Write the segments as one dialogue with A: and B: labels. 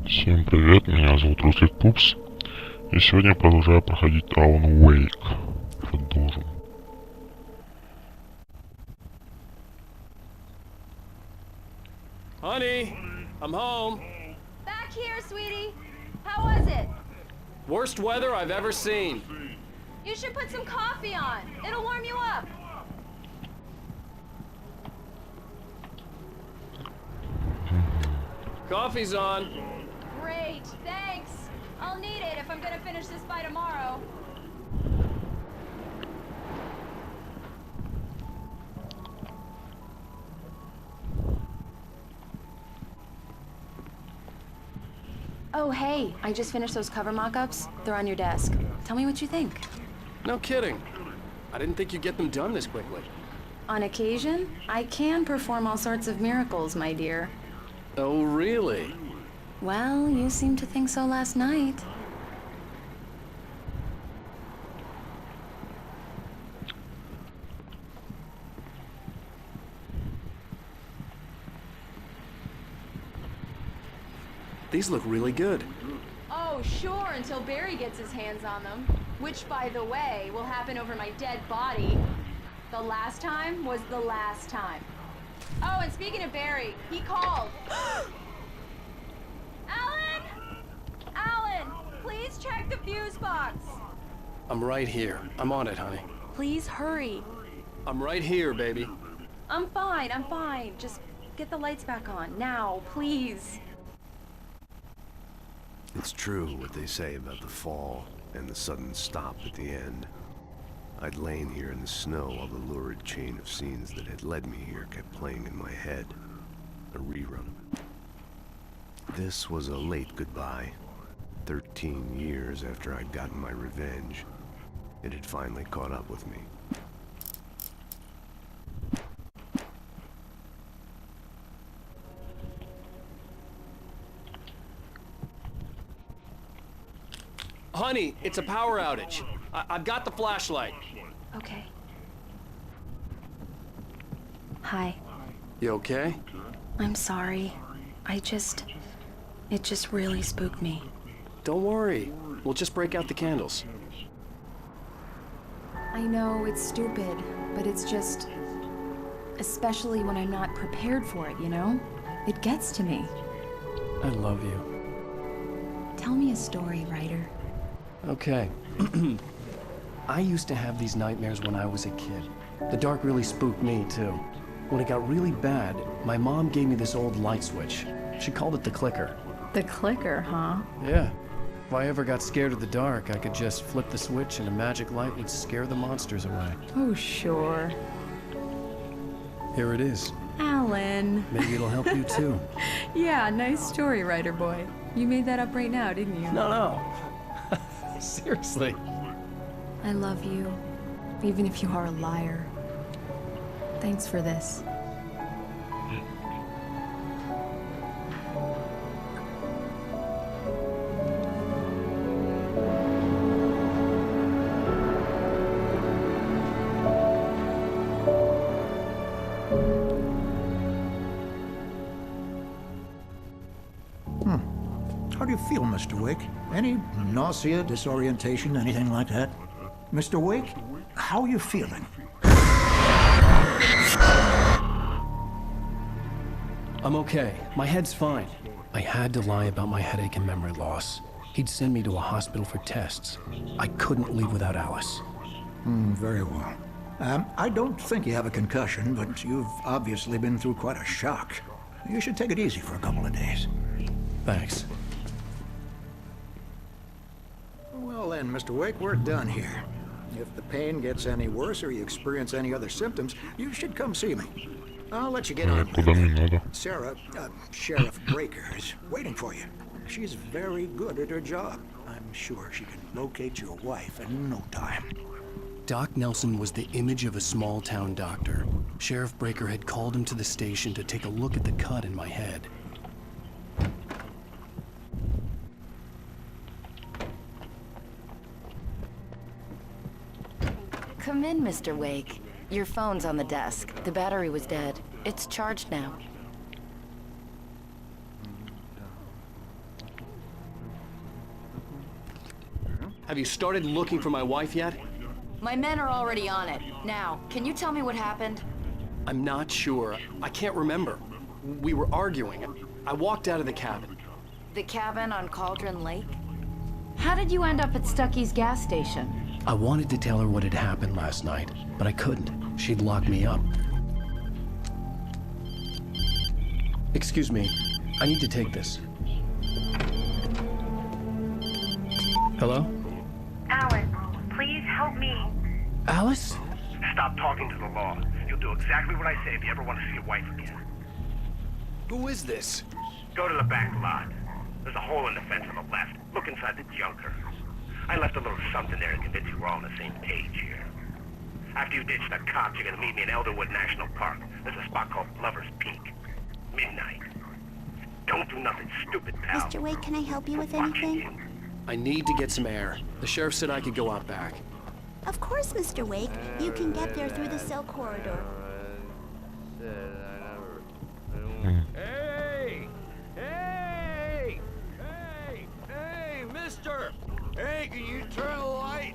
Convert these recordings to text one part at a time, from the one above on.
A: Всем привет, меня зовут Русский Пупс, и сегодня я продолжаю проходить Alan Wake. Продолжим.
B: Honey, I'm home.
C: Back here, sweetie. How was it?
B: Worst weather I've ever seen.
C: You should put some coffee on. It'll warm you up.
B: Coffee's on.
C: Great, thanks. I'll need it if I'm gonna finish this by tomorrow. Oh, hey, I just finished those cover mock-ups. They're on your desk. Tell me what you think.
B: No kidding. I didn't think you'd get them done this quickly.
C: On occasion, I can perform all sorts of miracles, my dear.
B: Oh, really?
C: Well, you seemed to think so last night.
B: These look really good.
C: Oh, sure, until Barry gets his hands on them. Which, by the way, will happen over my dead body. The last time was the last time. Oh, and speaking of Barry, he called. Alan! Alan, please check the fuse box.
B: I'm right here. I'm on it, honey.
C: Please hurry.
B: I'm right here, baby.
C: I'm fine. Just get the lights back on. Now, please.
D: It's true what they say about the fall and the sudden stop at the end. I'd lain here in the snow while the lurid chain of scenes that had led me here kept playing in my head. A rerun. This was a late goodbye. 13 years after I'd gotten my revenge, it had finally caught up with me.
B: Honey, it's a power outage. I've got the flashlight.
C: Okay. Hi.
B: You okay?
C: I'm sorry. It just really spooked me.
B: Don't worry. We'll just break out the candles.
C: I know it's stupid, but it's just... especially when I'm not prepared for it, you know? It gets to me.
B: I love you.
C: Tell me a story, writer.
B: Okay. I used to have these nightmares when I was a kid. The dark really spooked me, too. When it got really bad, my mom gave me this old light switch. She called it the clicker.
C: The clicker, huh?
B: Yeah. If I ever got scared of the dark, I could just flip the switch and a magic light would scare the monsters away.
C: Oh, sure.
B: Here it is.
C: Alan.
B: Maybe it'll help you, too.
C: Yeah, nice story, writer boy. You made that up right now, didn't you?
B: No. Seriously.
C: I love you, even if you are a liar. Thanks for this.
E: How do you feel, Mr. Wake? Any nausea, disorientation, anything like that? Mr. Wake, how are you feeling?
B: I'm okay. My head's fine. I had to lie about my headache and memory loss. He'd send me to a hospital for tests. I couldn't leave without Alice.
E: Very well. I don't think you have a concussion, but you've obviously been through quite a shock. You should take it easy for a couple of days.
B: Thanks.
E: Well then, Mr. Wake, we're done here. If the pain gets any worse or you experience any other symptoms, you should come see me. I'll let you get on.
A: Куда мне надо?
E: Sarah, Sheriff Breaker, is waiting for you. She's very good at her job. I'm sure she can locate your wife in no time.
B: Doc Nelson was the image of a small-town doctor. Sheriff Breaker had called him to the station to take a look at the cut in my head.
F: Come in, Mr. Wake. Your phone's on the desk. The battery was dead. It's charged now.
B: Have you started looking for my wife yet?
F: My men are already on it. Now, can you tell me what happened?
B: I'm not sure. I can't remember. We were arguing. I walked out of the cabin.
F: The cabin on Cauldron Lake?
G: How did you end up at Stucky's gas station?
B: I wanted to tell her what had happened last night, but I couldn't. She'd lock me up. Excuse me. I need to take this. Hello?
H: Alice, please help me.
B: Alice?
I: Stop talking to the law. You'll do exactly what I say if you ever want to see your wife again.
B: Who is this?
I: Go to the back lot. There's a hole in the fence on the left. Look inside the junker. I left a little something there to convince you we're all on the same page here. After you ditch the cops, you're gonna meet me in Elderwood National Park. There's a spot called Lover's Peak. Midnight. Don't do nothing stupid, pal.
J: Mr. Wake, can I help you with
I: I'm watching
J: anything?
B: I need to get some air. The sheriff said I could go out back.
J: Of course, Mr. Wake. You can get there through the cell corridor.
K: Hey! Hey! Hey! Hey, mister! Hey, can you turn the light?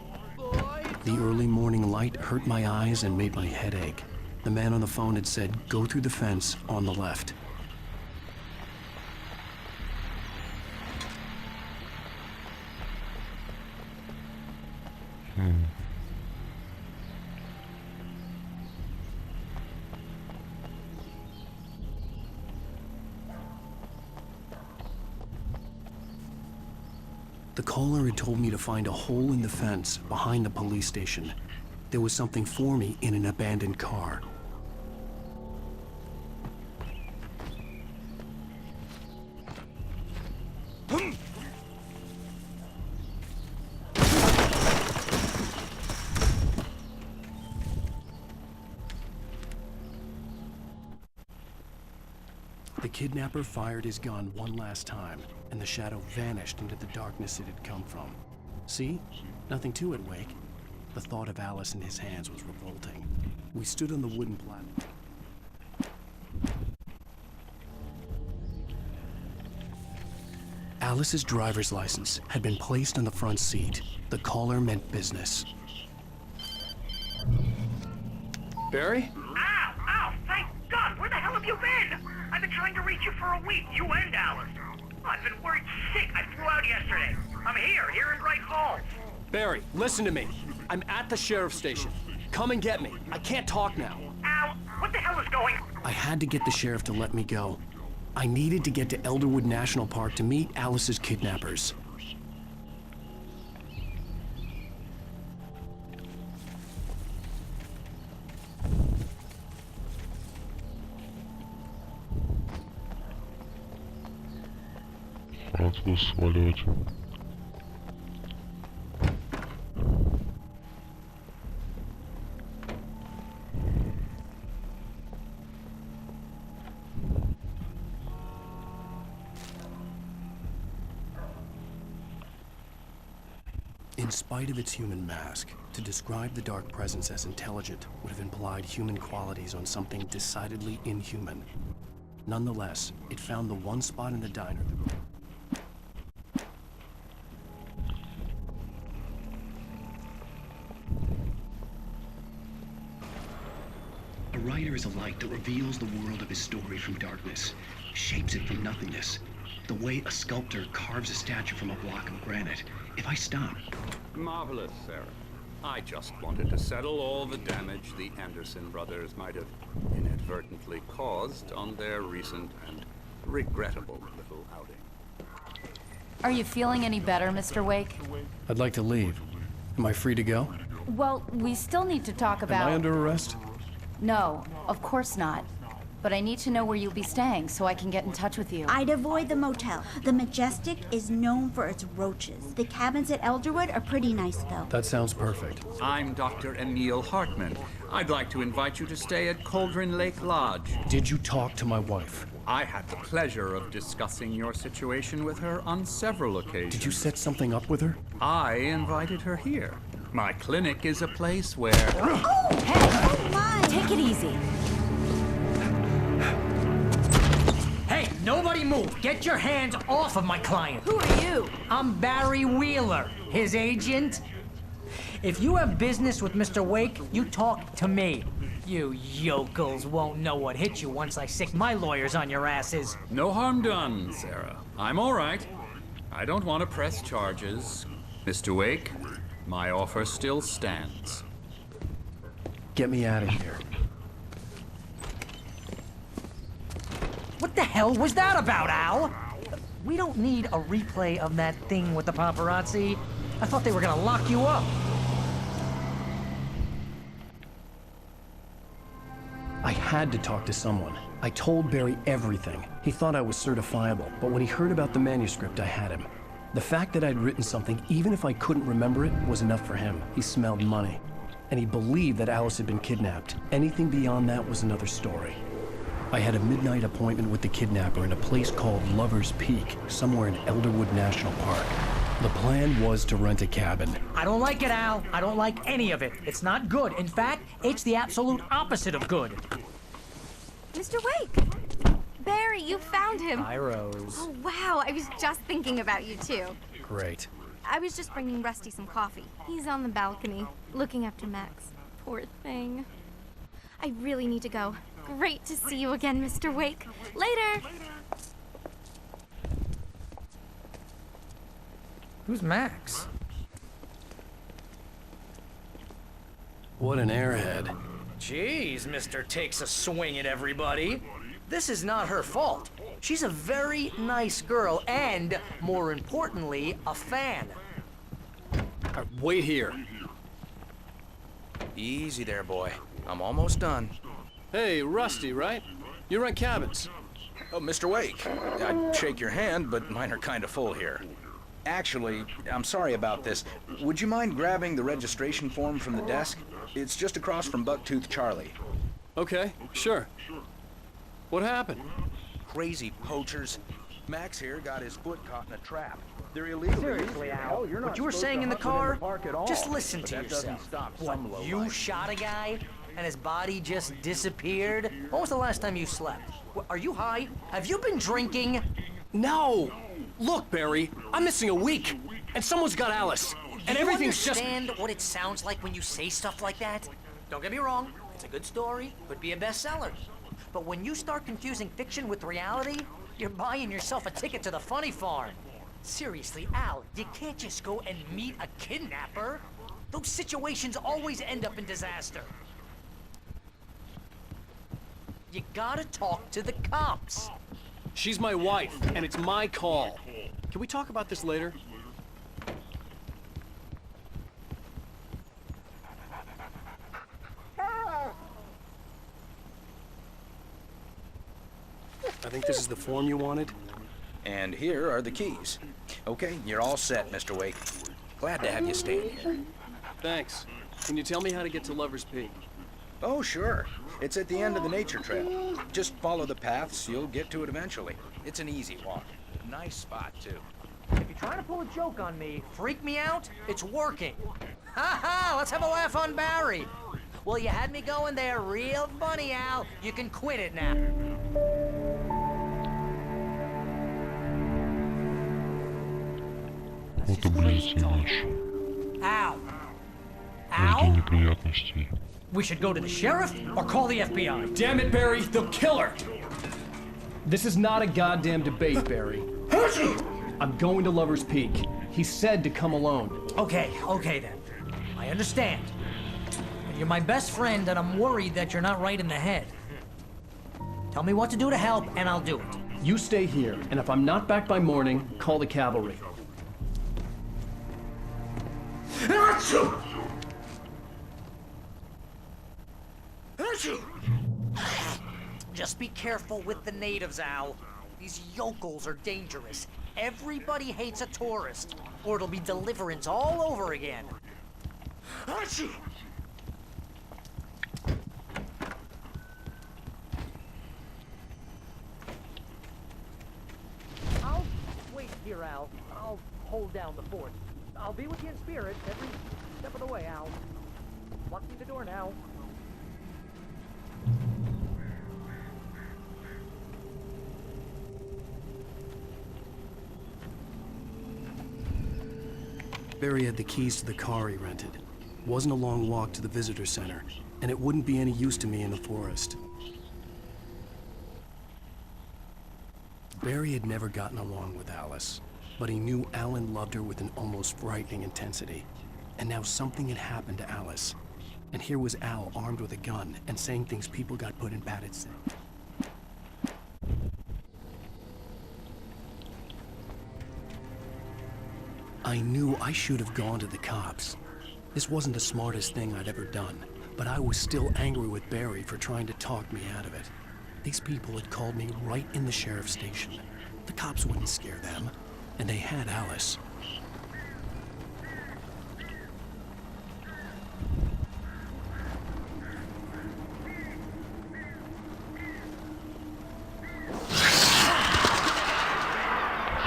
B: The early morning light hurt my eyes and made my head ache. The man on the phone had said, go through the fence on the left. The caller had told me to find a hole in the fence behind the police station. There was something for me in an abandoned car. The kidnapper fired his gun one last time, and the shadow vanished into the darkness it had come from. See? Nothing to it, Wake. The thought of Alice in his hands was revolting. We stood on the wooden platform. Alice's driver's license had been placed on the front seat. The caller meant business. Barry?
I: Ow! Ow! Thank God! Where the hell have you been? I've been trying to reach you for a week, you and Alice. Oh, I've been worried sick. I flew out yesterday. I'm here in Bright Falls.
B: Barry, listen to me. I'm at the sheriff's station. Come and get me. I can't talk now.
I: Ow! What the hell is going on?
B: I had to get the sheriff to let me go. I needed to get to Elderwood National Park to meet Alice's kidnappers.
A: Отпуск сваливать.
B: In spite of its human mask, to describe the dark presence as intelligent would have implied human qualities on something decidedly inhuman. Nonetheless, it found the one spot in the diner.
L: A writer is a light that reveals the world of his story from darkness, shapes it from nothingness. The way a sculptor carves a statue from a block of granite. If I stop...
K: Marvelous, sir. I just wanted to settle all the damage the Anderson brothers might have inadvertently caused on their recent and regrettable little outing.
G: Are you feeling any better, Mr. Wake?
B: I'd like to leave. Am I free to go?
G: Well, we still need to talk about...
B: Am I under arrest?
G: No, of course not. But I need to know where you'll be staying so I can get in touch with you.
J: I'd avoid the motel. The Majestic is known for its roaches. The cabins at Elderwood are pretty nice, though.
B: That sounds perfect.
M: I'm Dr. Emil Hartman. I'd like to invite you to stay at Cauldron Lake Lodge.
B: Did you talk to my wife?
M: I had the pleasure of discussing your situation with her on several occasions.
B: Did you set something up with her?
M: I invited her here. My clinic is a place where...
J: Oh! Hey! Oh, my!
G: Take it easy.
M: Hey,
N: Nobody move! Get your hands off of my client!
C: Who are you?
N: I'm Barry Wheeler, his agent. If you have business with Mr. Wake, you talk to me. You yokels won't know what hit you once I sick my lawyers on your asses.
M: No harm done, Sarah. I'm all right. I don't want to press charges. Mr. Wake, my offer still stands.
B: Get me out of here.
N: What the hell was that about, Al? We don't need a replay of that thing with the paparazzi. I thought they were gonna lock you up.
B: I had to talk to someone. I told Barry everything. He thought I was certifiable, but when he heard about the manuscript, I had him. The fact that I'd written something, even if I couldn't remember it, was enough for him. He smelled money. And he believed that Alice had been kidnapped. Anything beyond that was another story. I had a midnight appointment with the kidnapper in a place called Lover's Peak, somewhere in Elderwood National Park. The plan was to rent a cabin.
N: I don't like it, Al. I don't like any of it. It's not good. In fact, it's the absolute opposite of good.
O: Mr. Wake! Barry, you found him.
B: Hi, Rose.
O: Oh, wow. I was just thinking about you, too.
B: Great.
O: I was just bringing Rusty some coffee. He's on the balcony, looking after Max. Poor thing. I really need to go. Great to see you again, Mr. Wake. Later!
N: Who's Max?
B: What an airhead.
P: Jeez, Mr. Takes a swing at everybody. This is not her fault. She's a very nice girl and, more importantly, a fan.
Q: Wait here. Easy there, boy. I'm almost done. Hey, Rusty, right? You rent cabins. Oh, Mr. Wake. I'd shake your hand, but mine are kind of full here. Actually, I'm sorry about this. Would you mind grabbing the registration form from the desk? It's just across from Bucktooth Charlie.
R: Okay, sure. What happened?
Q: Crazy poachers. Max here got his foot caught in a trap. They're illegal.
P: Seriously, Al, what you were saying in the car, just listen to yourself. What, you shot a guy and his body just disappeared? When was the last time you slept? Are you high? Have you been drinking?
R: No! Look, Barry, I'm missing a week, and someone's got Alice, and everything's just...
P: Do you understand what it sounds like when you say stuff like that? Don't get me wrong, it's a good story, could be a bestseller. But when you start confusing fiction with reality, you're buying yourself a ticket to the funny farm. Seriously, Al, you can't just go and meet a kidnapper. Those situations always end up in disaster. You gotta talk to the cops.
R: She's my wife, and it's my call. Can we talk about this later? I think this is the form you wanted.
Q: And here are the keys. Okay, you're all set, Mr. Wake. Glad to have you staying here.
R: Thanks. Can you tell me how to get to Lover's Peak?
Q: Oh, sure. It's at the end of the nature trail. Just follow the paths, you'll get to it eventually. It's an easy walk. Nice spot, too.
P: If you're trying to pull a joke on me, freak me out, it's working. Ha ha, let's have a laugh on Barry. Well, you had me going there real funny, Al. You can quit it now.
A: Вот и, блядь, ночь.
N: Al.
A: Жди неприятностей.
N: We should go to the sheriff or call the FBI.
R: Damn it, Barry, they'll kill her! This is not a goddamn debate, Barry. I'm going to Lover's Peak. He said to come alone.
N: Okay then. I understand. You're my best friend, and I'm worried that you're not right in the head. Tell me what to do to help, and I'll do it.
B: You stay here, and if I'm not back by morning, call the cavalry.
P: Just be careful with the natives, Al. These yokels are dangerous. Everybody hates a tourist, or it'll be deliverance all over again. I'll wait here, Al. I'll hold down the fort. I'll be with you in spirit every step of the way, Al. Locking the door now.
B: Barry had the keys to the car he rented. Wasn't a long walk to the visitor center, and it wouldn't be any use to me in the forest. Barry had never gotten along with Alice, but he knew Alan loved her with an almost frightening intensity. And now something had happened to Alice. And here was Al armed with a gun and saying things people got put in padded cell. I knew I should have gone to the cops. This wasn't the smartest thing I'd ever done, but I was still angry with Barry for trying to talk me out of it. These people had called me right in the sheriff's station. The cops wouldn't scare them, and they had Alice.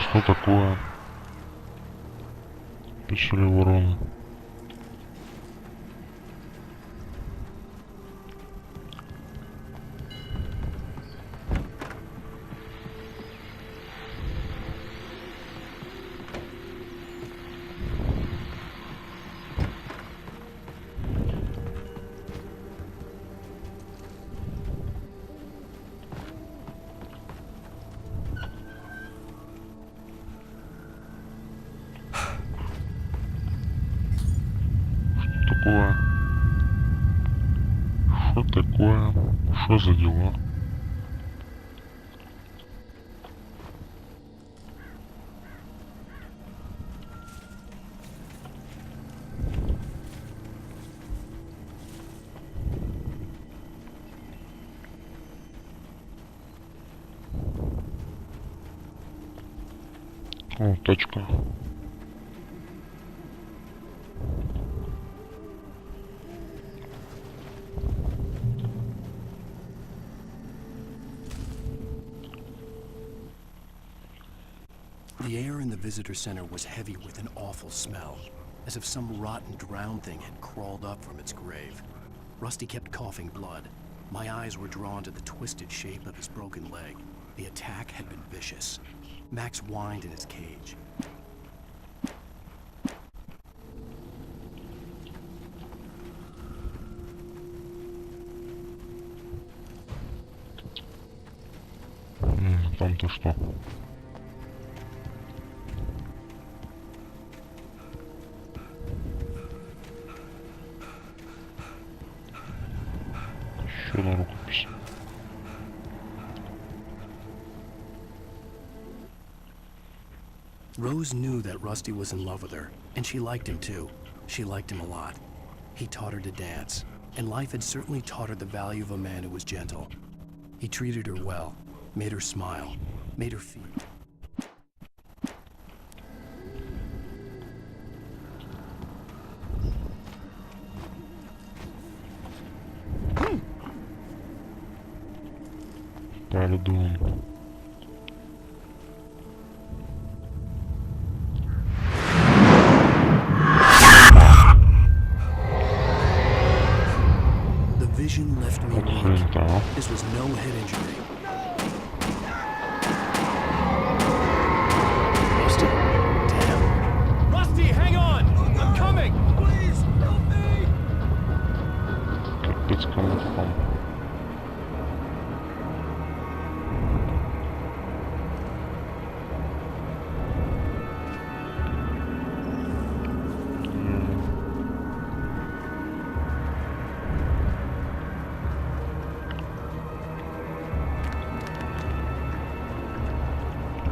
A: Что такое? Пришли вороны. Что такое? Что за дела? О, точка.
B: The air in the visitor center was heavy with an awful smell, as if some rotten drowned thing had crawled up from its grave. Rusty kept coughing blood. My eyes were drawn to the twisted shape of his broken leg. The attack had been vicious. Max whined in his cage.
A: Там-то что? Еще на рукопись.
B: Rose knew that Rusty was in love with her, and she liked him too. She liked him a lot. He taught her to dance, and life had certainly taught her the value of a man who was gentle. He treated her well, made her smile, made her feel.
A: Pardon.
B: The vision left me weak. This was no head injury. Rusty? Damn.
R: Rusty, hang on! I'm coming! Please, help me!
A: It's coming from.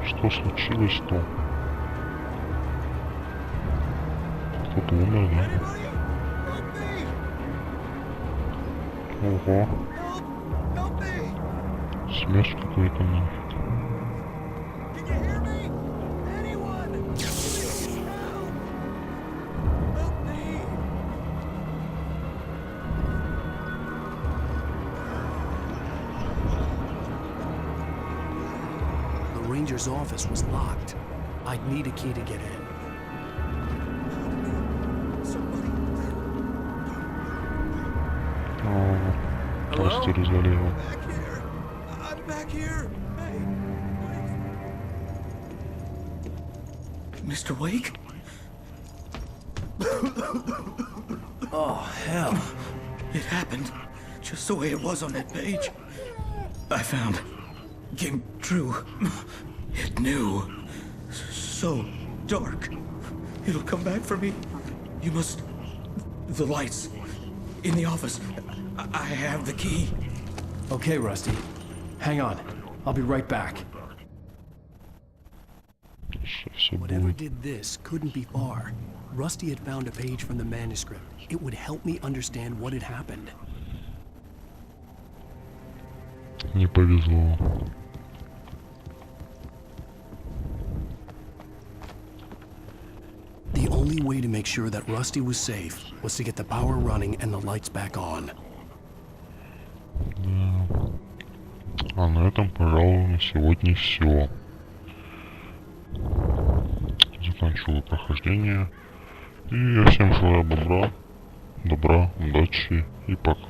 A: Что случилось-то? Кто-то умер, да? Ого. Смерть какой-то нафиг.
B: The ranger's office was locked. I'd need a key to get in.
A: Просто развалил.
R: I'm back here. Hey.
B: Mr. Wake? Oh, hell.
S: It happened just the way it was on that page. I found came true. It knew. So dark. It'll come back for me. You must... The lights. In the office. I have the key.
B: Okay, Rusty. Hang on. I'll be right back. Whatever did this couldn't be far. Rusty had found a page from the manuscript. It would help me understand what had happened.
A: Не повезло.
B: The only way to make sure that Rusty was safe was to get the power running and the lights back on.
A: Да. А на этом, пожалуй, на сегодня все. Заканчиваю прохождение. И я всем желаю добра, удачи и пока.